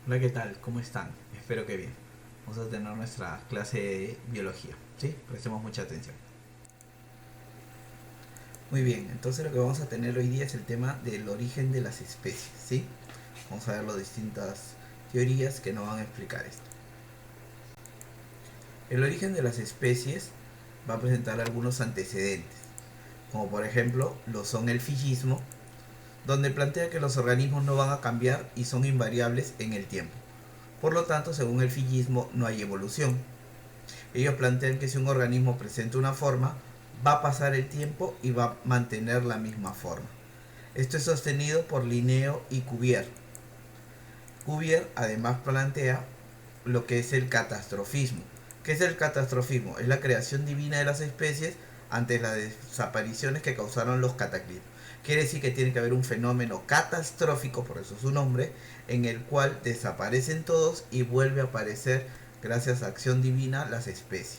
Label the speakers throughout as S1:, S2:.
S1: Hola, ¿qué tal? ¿Cómo están? Espero que bien. Vamos a tener nuestra clase de biología, ¿sí? Prestemos mucha atención. Muy bien, entonces lo que vamos a tener hoy día es el tema del origen de las especies, ¿sí? Vamos a ver las distintas teorías que nos van a explicar esto. El origen de las especies va a presentar algunos antecedentes, como por ejemplo lo son el fillismo, donde plantea que los organismos no van a cambiar y son invariables en el tiempo. Por lo tanto, según el fillismo, no hay evolución. Ellos plantean que si un organismo presenta una forma, va a pasar el tiempo y va a mantener la misma forma. Esto es sostenido por Linneo y Cuvier. Cuvier además plantea lo que es el catastrofismo. ¿Qué es el catastrofismo? Es la creación divina de las especies ante las desapariciones que causaron los cataclismos. Quiere decir que tiene que haber un fenómeno catastrófico, por eso su nombre, en el cual desaparecen todos y vuelve a aparecer, gracias a acción divina, las especies.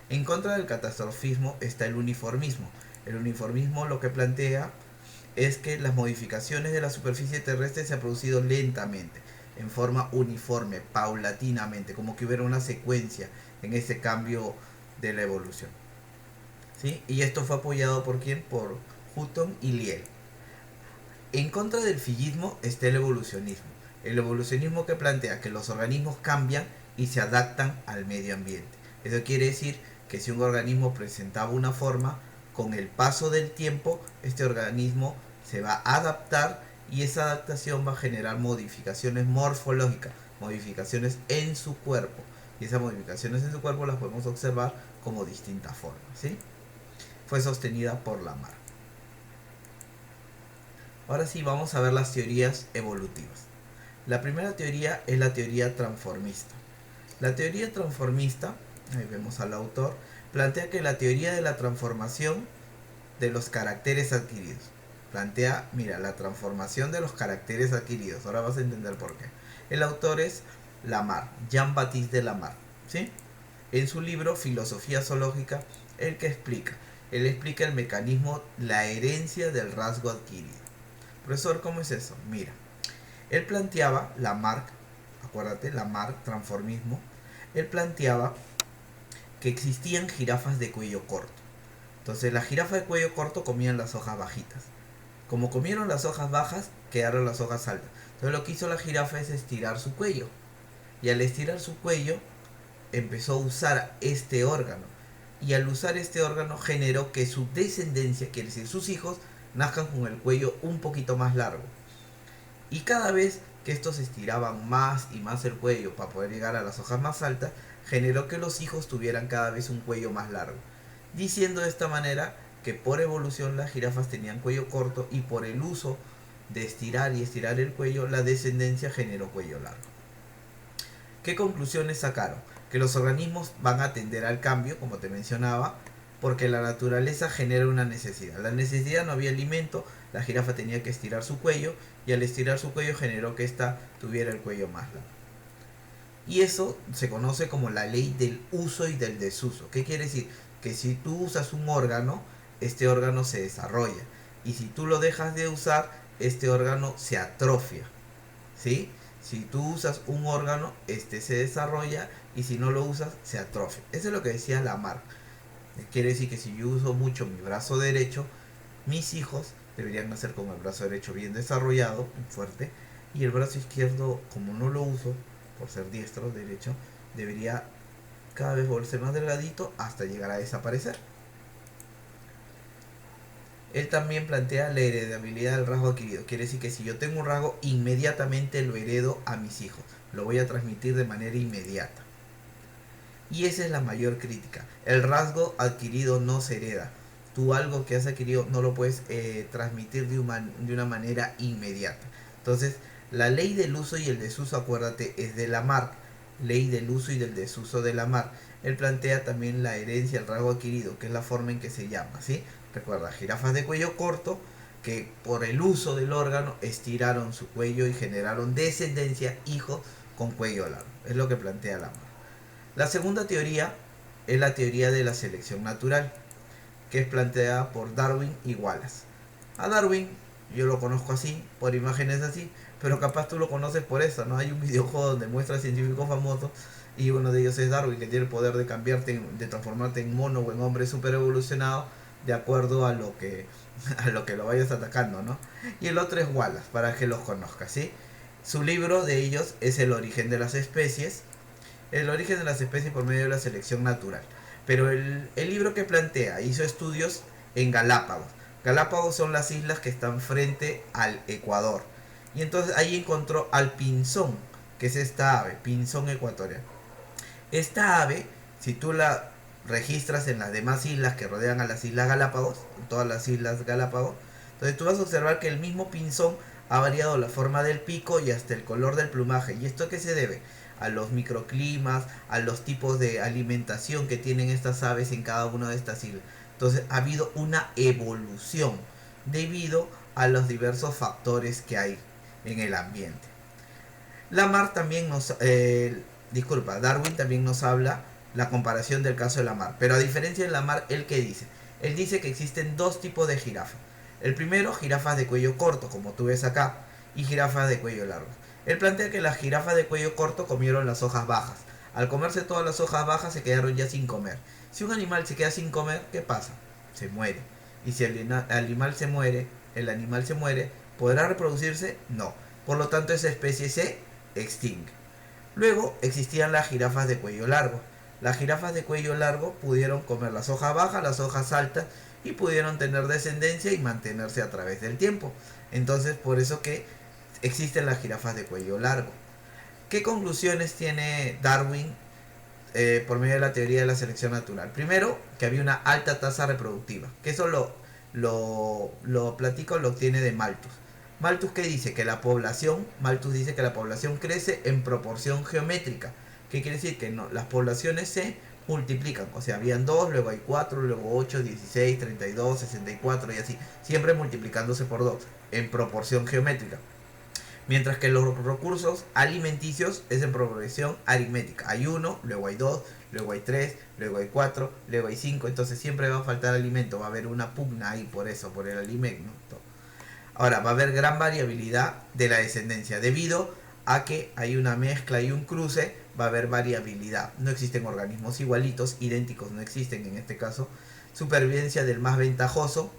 S1: En contra del catastrofismo está el uniformismo. El uniformismo lo que plantea es que las modificaciones de la superficie terrestre se han producido lentamente, en forma uniforme, paulatinamente, como que hubiera una secuencia en ese cambio de la evolución. ¿Sí? Y esto fue apoyado por quién? Por Hutton y Lyell. En contra del fillismo está el evolucionismo. El evolucionismo que plantea que los organismos cambian y se adaptan al medio ambiente. Eso quiere decir que si un organismo presentaba una forma, con el paso del tiempo, este organismo se va a adaptar y esa adaptación va a generar modificaciones morfológicas, modificaciones en su cuerpo. Y esas modificaciones en su cuerpo las podemos observar como distintas formas. ¿Sí? Fue sostenida por Lamarck. Ahora sí vamos a ver las teorías evolutivas. La primera teoría es la teoría transformista. La teoría transformista, ahí vemos al autor, plantea que la teoría de la transformación de los caracteres adquiridos. Plantea, mira, la transformación de los caracteres adquiridos. Ahora vas a entender por qué. El autor es Lamarck, Jean-Baptiste Lamarck, ¿sí? En su libro Filosofía Zoológica, él explica el mecanismo, la herencia del rasgo adquirido. Profesor, ¿cómo es eso? Mira, él planteaba, Lamarck, acuérdate, Lamarck, transformismo, él planteaba que existían jirafas de cuello corto. Entonces las jirafas de cuello corto comían las hojas bajitas. Como comieron las hojas bajas, quedaron las hojas altas. Entonces lo que hizo la jirafa es estirar su cuello. Y al estirar su cuello, empezó a usar este órgano. Y al usar este órgano generó que su descendencia, quiere decir sus hijos, nazcan con el cuello un poquito más largo. Y cada vez que estos estiraban más y más el cuello para poder llegar a las hojas más altas, generó que los hijos tuvieran cada vez un cuello más largo. Diciendo de esta manera que por evolución las jirafas tenían cuello corto y por el uso de estirar y estirar el cuello, la descendencia generó cuello largo. ¿Qué conclusiones sacaron? Que los organismos van a tender al cambio, como te mencionaba, porque la naturaleza genera una necesidad. La necesidad, no había alimento, la jirafa tenía que estirar su cuello y al estirar su cuello generó que ésta tuviera el cuello más largo. Y eso se conoce como la ley del uso y del desuso. ¿Qué quiere decir? Que si tú usas un órgano, este órgano se desarrolla. Y si tú lo dejas de usar, este órgano se atrofia. ¿Sí? Si tú usas un órgano, este se desarrolla y si no lo usas, se atrofia. Eso es lo que decía Lamarck. Quiere decir que si yo uso mucho mi brazo derecho, mis hijos deberían nacer con el brazo derecho bien desarrollado, fuerte, y el brazo izquierdo, como no lo uso, por ser diestro, derecho, debería cada vez volverse más delgadito hasta llegar a desaparecer. Él también plantea la heredabilidad del rasgo adquirido. Quiere decir que si yo tengo un rasgo, inmediatamente lo heredo a mis hijos. Lo voy a transmitir de manera inmediata. Y esa es la mayor crítica. El rasgo adquirido no se hereda. Tú algo que has adquirido no lo puedes transmitir de una manera inmediata. Entonces, la ley del uso y el desuso, acuérdate, es de Lamarck. Ley del uso y del desuso de Lamarck. Él plantea también la herencia, el rasgo adquirido, que es la forma en que se llama, ¿sí? Recuerda, jirafas de cuello corto que por el uso del órgano estiraron su cuello y generaron descendencia, hijos con cuello largo. Es lo que plantea Lamarck. La segunda teoría es la teoría de la selección natural, que es planteada por Darwin y Wallace. A Darwin yo lo conozco así, por imágenes así, pero capaz tú lo conoces por eso, ¿no? Hay un videojuego donde muestra científicos famosos y uno de ellos es Darwin, que tiene el poder de cambiarte, de transformarte en mono o en hombre super evolucionado de acuerdo a lo que a lo que lo vayas atacando, ¿no? Y el otro es Wallace, para que los conozcas, ¿sí? Su libro de ellos es El origen de las especies, el origen de las especies por medio de la selección natural. Pero el libro que plantea hizo estudios en Galápagos. Galápagos son las islas que están frente al Ecuador. Y entonces ahí encontró al pinzón, que es esta ave, pinzón ecuatoriano. Esta ave, si tú la registras en las demás islas que rodean a las Islas Galápagos, en todas las Islas Galápagos, entonces tú vas a observar que el mismo pinzón ha variado la forma del pico y hasta el color del plumaje. ¿Y esto a qué se debe? A los microclimas, a los tipos de alimentación que tienen estas aves en cada una de estas islas. Entonces ha habido una evolución debido a los diversos factores que hay en el ambiente. Lamarck también nos, Darwin también nos habla la comparación del caso de Lamarck. Pero a diferencia de Lamarck, ¿él qué dice? Él dice que existen dos tipos de jirafas. El primero, jirafas de cuello corto, como tú ves acá, y jirafas de cuello largo. Él plantea que las jirafas de cuello corto comieron las hojas bajas. Al comerse todas las hojas bajas se quedaron ya sin comer. Si un animal se queda sin comer, ¿qué pasa? Se muere. Y si el animal se muere, ¿podrá reproducirse? No. Por lo tanto, esa especie se extingue. Luego existían las jirafas de cuello largo. Las jirafas de cuello largo pudieron comer las hojas bajas, las hojas altas y pudieron tener descendencia y mantenerse a través del tiempo. Entonces, por eso que existen las jirafas de cuello largo. ¿Qué conclusiones tiene Darwin por medio de la teoría de la selección natural? Primero, que había una alta tasa reproductiva, que eso lo platico, lo obtiene de Malthus. Malthus que dice que Malthus dice que la población crece en proporción geométrica. ¿Qué quiere decir? Que no, las poblaciones se multiplican. O sea, habían 2, luego hay 4, luego 8, 16, 32, 64 y así. Siempre multiplicándose por 2 en proporción geométrica. Mientras que los recursos alimenticios es en progresión aritmética. Hay 1, luego hay 2, luego hay 3, luego hay 4, luego hay 5. Entonces siempre va a faltar alimento. Va a haber una pugna ahí por eso, por el alimento. Ahora, va a haber gran variabilidad de la descendencia. Debido a que hay una mezcla y un cruce, va a haber variabilidad. No existen organismos igualitos, idénticos no existen en este caso. Supervivencia del más ventajoso.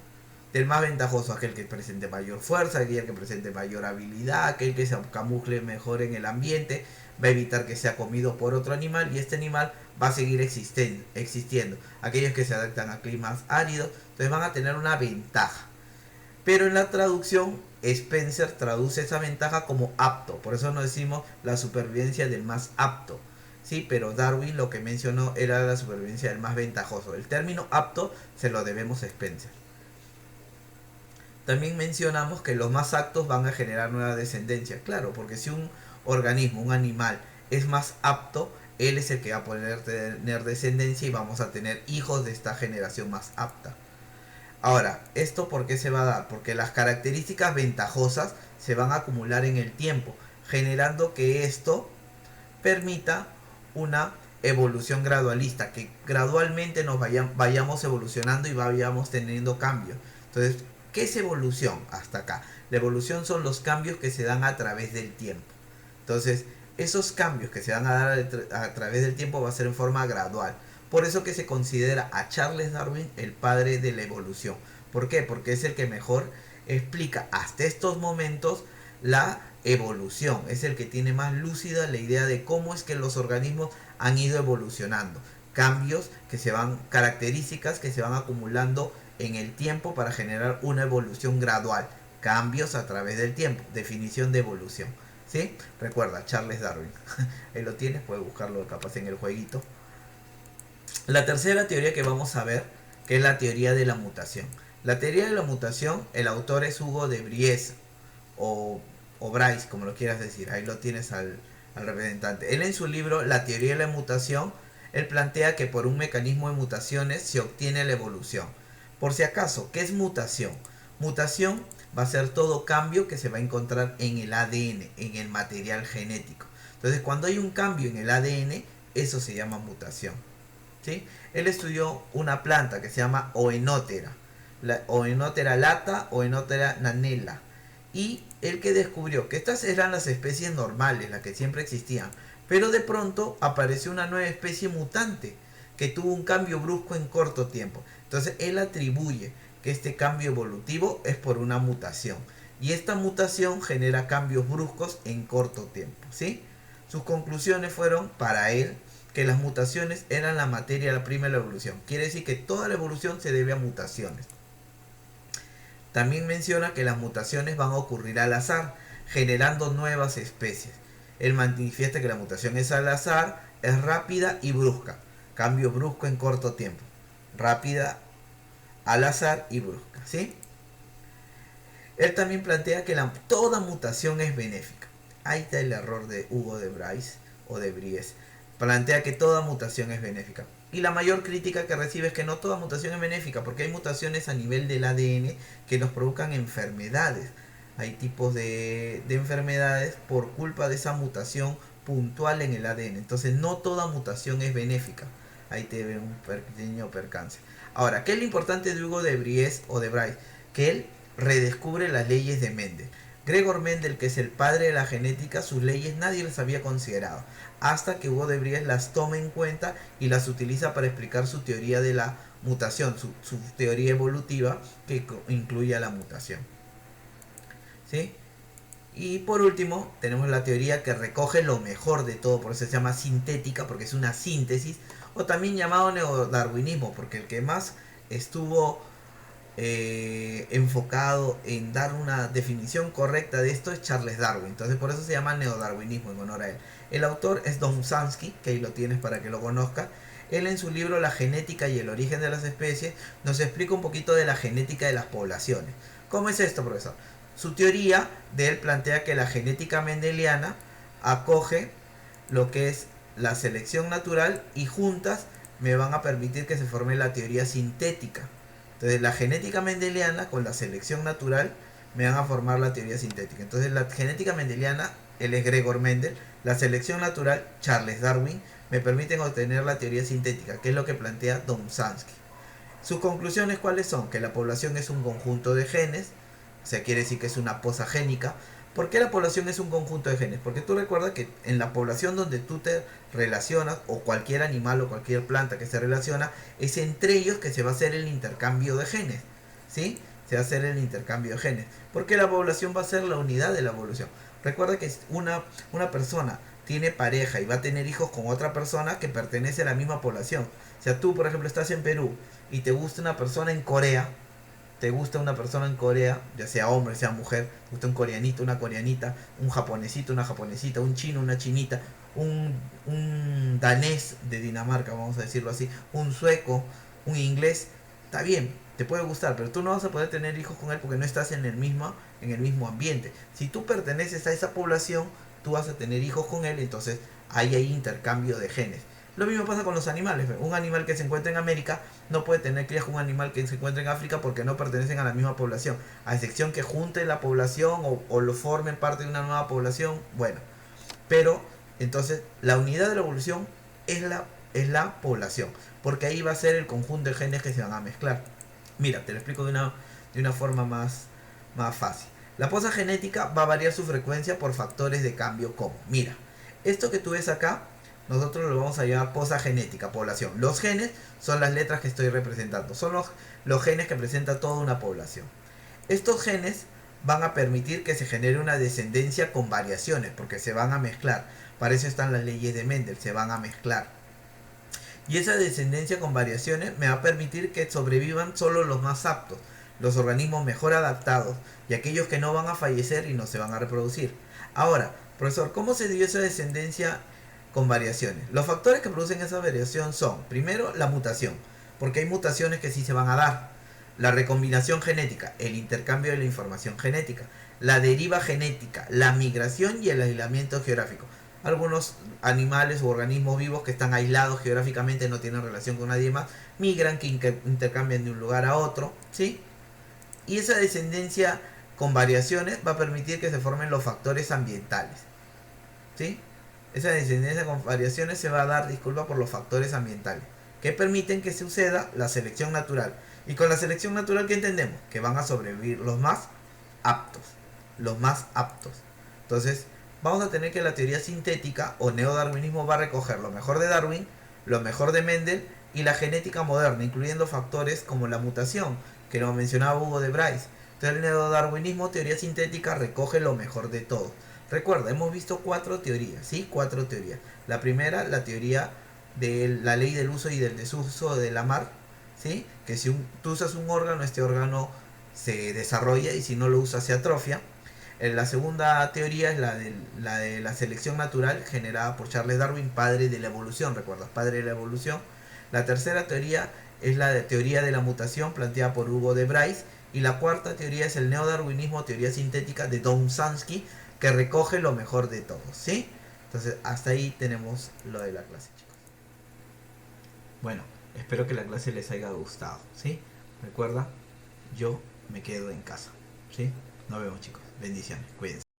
S1: Del más ventajoso, aquel que presente mayor fuerza, aquel que presente mayor habilidad, aquel que se camufle mejor en el ambiente, va a evitar que sea comido por otro animal y este animal va a seguir existiendo. Aquellos que se adaptan a climas áridos, entonces van a tener una ventaja. Pero en la traducción, Spencer traduce esa ventaja como apto. Por eso no decimos la supervivencia del más apto. Sí, pero Darwin lo que mencionó era la supervivencia del más ventajoso. El término apto se lo debemos a Spencer. También mencionamos que los más aptos van a generar nueva descendencia. Claro, porque si un organismo, un animal, es más apto, él es el que va a poder tener descendencia y vamos a tener hijos de esta generación más apta. Ahora, ¿esto por qué se va a dar? Porque las características ventajosas se van a acumular en el tiempo, generando que esto permita una evolución gradualista, que gradualmente nos vayamos evolucionando y vayamos teniendo cambios. Entonces, ¿qué es evolución hasta acá? La evolución son los cambios que se dan a través del tiempo. Entonces, esos cambios que se van a dar a través del tiempo va a ser en forma gradual. Por eso que se considera a Charles Darwin el padre de la evolución. ¿Por qué? Porque es el que mejor explica hasta estos momentos la evolución. Es el que tiene más lúcida la idea de cómo es que los organismos han ido evolucionando. Cambios que se van, características que se van acumulando en el tiempo para generar una evolución gradual. Cambios a través del tiempo. Definición de evolución. ¿Sí? Recuerda, Charles Darwin. Ahí lo tienes, puedes buscarlo capaz en el jueguito. La tercera teoría que vamos a ver, que es la teoría de la mutación. La teoría de la mutación, el autor es Hugo de Vries, o Bryce, como lo quieras decir. Ahí lo tienes al representante. Él en su libro La teoría de la mutación, él plantea que por un mecanismo de mutaciones se obtiene la evolución. Por si acaso, ¿qué es mutación? Mutación va a ser todo cambio que se va a encontrar en el ADN, en el material genético. Entonces, cuando hay un cambio en el ADN, eso se llama mutación. ¿Sí? Él estudió una planta que se llama Oenotera, la Oenotera lata, Oenotera nanella, y el que descubrió que estas eran las especies normales, las que siempre existían, pero de pronto apareció una nueva especie mutante que tuvo un cambio brusco en corto tiempo. Entonces él atribuye que este cambio evolutivo es por una mutación, y esta mutación genera cambios bruscos en corto tiempo, ¿sí? Sus conclusiones fueron, para él, que las mutaciones eran la materia prima de la evolución. Quiere decir que toda la evolución se debe a mutaciones. También menciona que las mutaciones van a ocurrir al azar, generando nuevas especies. Él manifiesta que la mutación es al azar, es rápida y brusca. Cambio brusco en corto tiempo. Rápida, al azar y brusca, ¿sí? Él también plantea que toda mutación es benéfica. Ahí está el error de Hugo de Bryce o de Bries. Plantea que toda mutación es benéfica. Y la mayor crítica que recibe es que no toda mutación es benéfica, porque hay mutaciones a nivel del ADN que nos provocan enfermedades. Hay tipos de enfermedades por culpa de esa mutación puntual en el ADN. Entonces no toda mutación es benéfica. Ahí te ve un pequeño percance. Ahora, ¿qué es lo importante de Hugo de Bries o de Bryce? Que él redescubre las leyes de Mendel. Gregor Mendel, que es el padre de la genética, sus leyes nadie las había considerado, hasta que Hugo de Bries las toma en cuenta y las utiliza para explicar su teoría de la mutación, su teoría evolutiva que incluye a la mutación, ¿sí? Y por último, tenemos la teoría que recoge lo mejor de todo, por eso se llama sintética, porque es una síntesis, o también llamado neodarwinismo, porque el que más estuvo enfocado en dar una definición correcta de esto es Charles Darwin. Entonces por eso se llama neodarwinismo en honor a él. El autor es Don Sansky, que ahí lo tienes para que lo conozca. Él en su libro La genética y el origen de las especies nos explica un poquito de la genética de las poblaciones. ¿Cómo es esto, profesor? Su teoría de él plantea que la genética mendeliana acoge lo que es la selección natural y juntas me van a permitir que se forme la teoría sintética. Entonces la genética mendeliana con la selección natural me van a formar la teoría sintética. Entonces la genética mendeliana, él es Gregor Mendel, la selección natural, Charles Darwin, me permiten obtener la teoría sintética, que es lo que plantea Don Sansky. Sus conclusiones, ¿cuáles son? Que la población es un conjunto de genes, o sea, quiere decir que es una poza génica. ¿Por qué la población es un conjunto de genes? Porque tú recuerdas que en la población donde tú te relacionas, o cualquier animal o cualquier planta que se relaciona, es entre ellos que se va a hacer el intercambio de genes, ¿sí? Se va a hacer el intercambio de genes. Porque la población va a ser la unidad de la evolución. Recuerda que una persona tiene pareja y va a tener hijos con otra persona que pertenece a la misma población. O sea, tú, por ejemplo, estás en Perú y te gusta una persona en Corea, ya sea hombre, sea mujer, te gusta un coreanito, una coreanita, un japonesito, una japonesita, un chino, una chinita, un danés de Dinamarca, vamos a decirlo así, un sueco, un inglés, está bien, te puede gustar, pero tú no vas a poder tener hijos con él porque no estás en el mismo ambiente. Si tú perteneces a esa población, tú vas a tener hijos con él, entonces ahí hay intercambio de genes. Lo mismo pasa con los animales. Un animal que se encuentra en América no puede tener crías con un animal que se encuentra en África porque no pertenecen a la misma población. A excepción que junten la población o lo formen parte de una nueva población. Bueno, pero entonces la unidad de la evolución es la población. Porque ahí va a ser el conjunto de genes que se van a mezclar. Mira, te lo explico de una forma más fácil. La poza genética va a variar su frecuencia por factores de cambio como, mira, esto que tú ves acá, nosotros lo vamos a llamar poza genética, población. Los genes son las letras que estoy representando. Son los genes que presenta toda una población. Estos genes van a permitir que se genere una descendencia con variaciones, porque se van a mezclar. Para eso están las leyes de Mendel, se van a mezclar. Y esa descendencia con variaciones me va a permitir que sobrevivan solo los más aptos, los organismos mejor adaptados y aquellos que no van a fallecer y no se van a reproducir. Ahora, profesor, ¿cómo se dio esa descendencia con variaciones? Los factores que producen esa variación son, primero, la mutación, porque hay mutaciones que sí se van a dar. La recombinación genética, el intercambio de la información genética, la deriva genética, la migración y el aislamiento geográfico. Algunos animales u organismos vivos que están aislados geográficamente, no tienen relación con nadie más, migran, que intercambian de un lugar a otro, ¿sí? Y esa descendencia con variaciones va a permitir que se formen los factores ambientales, ¿sí? Esa descendencia con variaciones se va a dar, disculpa, por los factores ambientales, que permiten que suceda la selección natural. Y con la selección natural, ¿qué entendemos? Que van a sobrevivir los más aptos. los más aptos. Entonces, vamos a tener que la teoría sintética o neodarwinismo va a recoger lo mejor de Darwin, lo mejor de Mendel y la genética moderna, incluyendo factores como la mutación, que lo mencionaba Hugo de Bryce. Entonces, el neodarwinismo, teoría sintética, recoge lo mejor de todo. Recuerda, hemos visto 4 teorías, ¿sí? 4 teorías. La primera, la teoría de la ley del uso y del desuso de Lamarck, ¿sí? Que si tú usas un órgano, este órgano se desarrolla y si no lo usas se atrofia. La segunda teoría es la selección natural generada por Charles Darwin, padre de la evolución, ¿recuerdas? Padre de la evolución. La tercera teoría es la teoría de la mutación planteada por Hugo de Bryce. Y la cuarta teoría es el neodarwinismo, teoría sintética de Don Sansky, que recoge lo mejor de todos, ¿sí? Entonces, hasta ahí tenemos lo de la clase, chicos. Bueno, espero que la clase les haya gustado, ¿sí? Recuerda, yo me quedo en casa, ¿sí? Nos vemos, chicos. Bendiciones, cuídense.